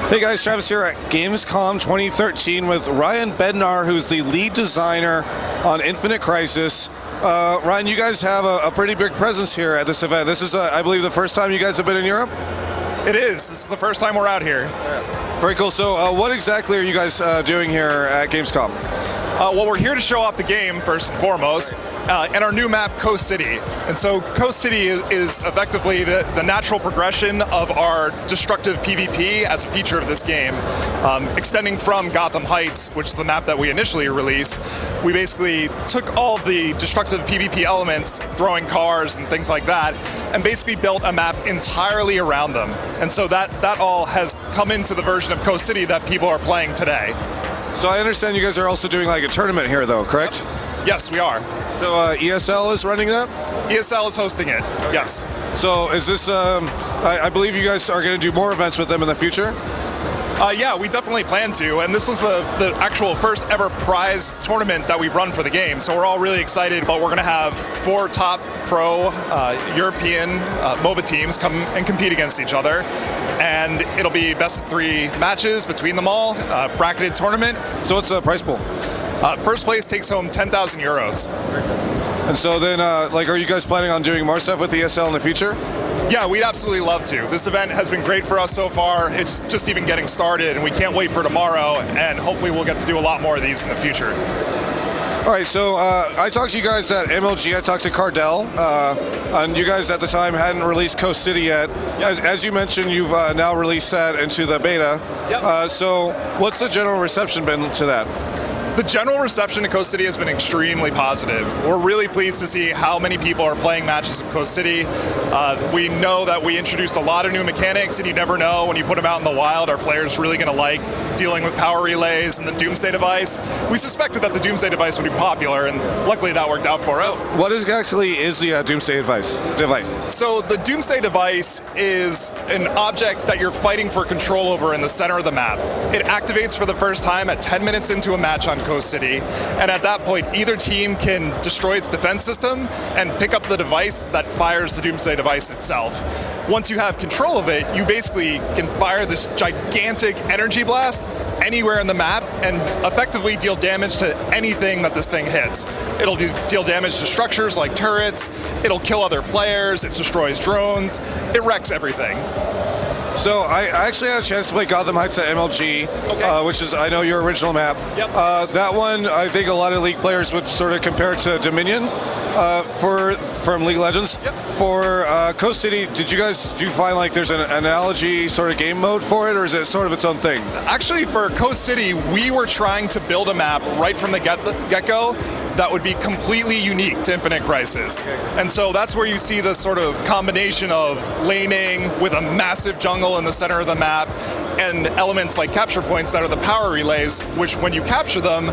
Hey guys, Travis here at Gamescom 2013 with Ryan Bednar, who's the lead designer on Inifinite Crisis. Ryan, you guys have a pretty big presence here at this event. This is, I believe, the first time you guys have been in Europe? It is. This is the first time we're out here. Very cool. So what exactly are you guys doing here at Gamescom? Well, we're here to show off the game, first and foremost, and our new map, Coast City. And so Coast City is effectively the natural progression of our destructive PvP as a feature of this game. Extending from Gotham Heights, which is the map that we initially released, we basically took all of the destructive PvP elements, throwing cars and things like that, and basically built a map entirely around them. And so that all has come into the version of Coast City that people are playing today. So I understand you guys are also doing like a tournament here though, correct? Yes, we are. So ESL is running that? ESL is hosting it, yes. So is this, I believe you guys are going to do more events with them in the future? Yeah, we definitely plan to, and this was the actual first ever prize tournament that we've run for the game, so we're all really excited, but we're going to have 4 top pro European MOBA teams come and compete against each other, and it'll be best of 3 matches between them all, bracketed tournament. So what's the prize pool? First place takes home 10,000 euros. And so then, are you guys planning on doing more stuff with ESL in the future? Yeah, we'd absolutely love to. This event has been great for us so far. It's just even getting started, and we can't wait for tomorrow, and hopefully we'll get to do a lot more of these in the future. All right, so I talked to you guys at MLG, I talked to Cardell, and you guys at the time hadn't released Coast City yet. As you mentioned, you've now released that into the beta. Yep. So what's the general reception been to that? The general reception to Coast City has been extremely positive. We're really pleased to see how many people are playing matches of Coast City. We know that we introduced a lot of new mechanics, and you never know when you put them out in the wild, are players really going to like dealing with power relays and the Doomsday Device. We suspected that the Doomsday Device would be popular, and luckily that worked out for us. What exactly is the Doomsday Device? So the Doomsday Device is an object that you're fighting for control over in the center of the map. It activates for the first time at 10 minutes into a match on Coast City, and at that point either team can destroy its defense system and pick up the device that fires the Doomsday Device itself. Once you have control of it, you basically can fire this gigantic energy blast anywhere in the map and effectively deal damage to anything that this thing hits. It'll deal damage to structures like turrets, it'll kill other players, it destroys drones, it wrecks everything. So I actually had a chance to play Gothamites at MLG, okay. Which is, I know, your original map. Yep. That one, I think a lot of League players would sort of compare it to Dominion from League of Legends. Yep. For Coast City, do you find like there's an analogy sort of game mode for it, or is it sort of its own thing? Actually, for Coast City, we were trying to build a map right from the get-go that would be completely unique to Infinite Crisis. And so that's where you see this sort of combination of laning with a massive jungle in the center of the map and elements like capture points that are the power relays, which when you capture them,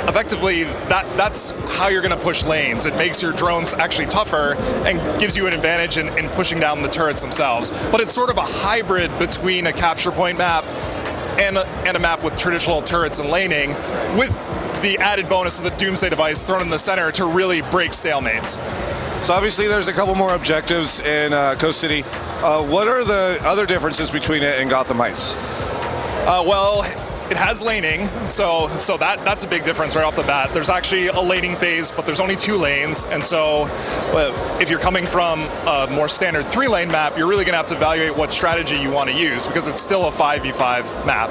effectively that's how you're going to push lanes. It makes your drones actually tougher and gives you an advantage in pushing down the turrets themselves. But it's sort of a hybrid between a capture point map and a map with traditional turrets and laning, with the added bonus of the Doomsday Device thrown in the center to really break stalemates. So obviously there's a couple more objectives in Coast City. What are the other differences between it and Gotham Heights? Well, it has laning, so that's a big difference right off the bat. There's actually a laning phase, but there's only 2 lanes, and so if you're coming from a more standard 3-lane map, you're really going to have to evaluate what strategy you want to use, because it's still a 5v5 map.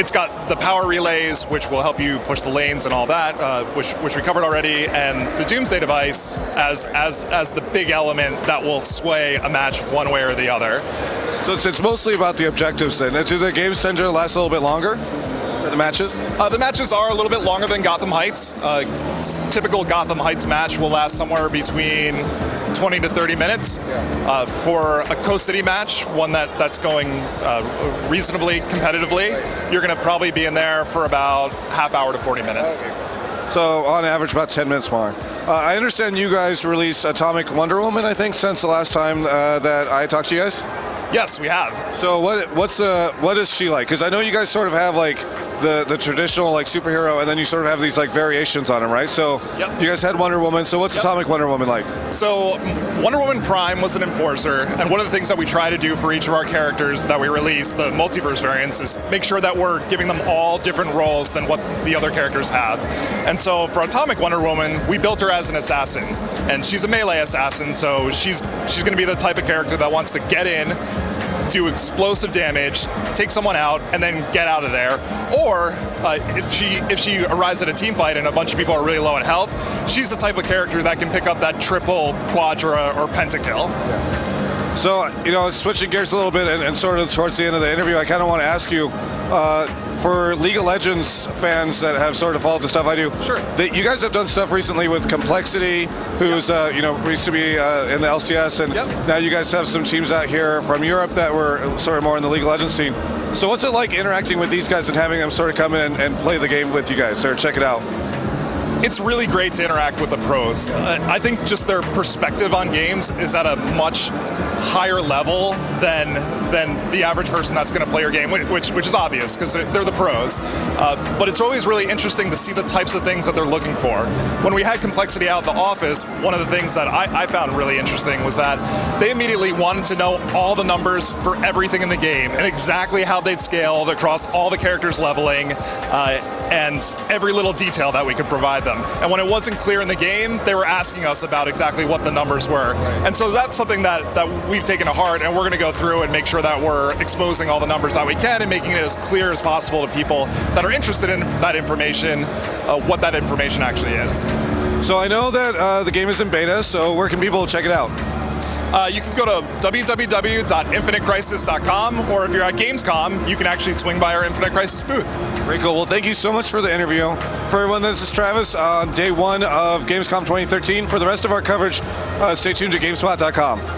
It's got the power relays, which will help you push the lanes and all that, which we covered already, and the Doomsday Device as the big element that will sway a match one way or the other. So it's mostly about the objectives then. Do the games tend to last a little bit longer? The matches? The matches are a little bit longer than Gotham Heights. Typical Gotham Heights match will last somewhere between 20 to 30 minutes. For a Coast City match, one that's going reasonably competitively, you're going to probably be in there for about half hour to 40 minutes. Okay. So on average, about 10 minutes more. I understand you guys released Atomic Wonder Woman, I think, since the last time that I talked to you guys? Yes, we have. So what is she like? Because I know you guys sort of have like the traditional like superhero, and then you sort of have these like variations on him, right? So Yep. you guys had Wonder Woman. So what's Atomic Wonder Woman like? So Wonder Woman Prime was an enforcer, and one of the things that we try to do for each of our characters that we release, the multiverse variants, is make sure that we're giving them all different roles than what the other characters have. And so for Atomic Wonder Woman, we built her as an assassin, and she's a melee assassin, so she's going to be the type of character that wants to get in, do explosive damage, take someone out, and then get out of there. Or if she arrives at a team fight and a bunch of people are really low in health, she's the type of character that can pick up that triple, quadra, or pentakill. So, you know, switching gears a little bit and sort of towards the end of the interview, I kind of want to ask you, for League of Legends fans that have sort of followed the stuff I do, Sure. You guys have done stuff recently with Complexity, who's, you know, used to be in the LCS, and now you guys have some teams out here from Europe that were sort of more in the League of Legends scene. So what's it like interacting with these guys and having them sort of come in and play the game with you guys, or check it out? It's really great to interact with the pros. I think just their perspective on games is at a much higher level than the average person that's going to play your game, which is obvious because they're the pros. But it's always really interesting to see the types of things that they're looking for. When we had Complexity out in the office, one of the things that I found really interesting was that they immediately wanted to know all the numbers for everything in the game and exactly how they'd scaled across all the characters leveling and every little detail that we could provide them. And when it wasn't clear in the game, they were asking us about exactly what the numbers were. And so that's something that we've taken to heart, and we're going to go through and make sure that we're exposing all the numbers that we can and making it as clear as possible to people that are interested in that information, what that information actually is. So I know that the game is in beta, so where can people check it out? You can go to www.infinitecrisis.com, or if you're at Gamescom, you can actually swing by our Infinite Crisis booth. Very cool. Well, thank you so much for the interview. For everyone, this is Travis on day one of Gamescom 2013. For the rest of our coverage, stay tuned to GameSpot.com.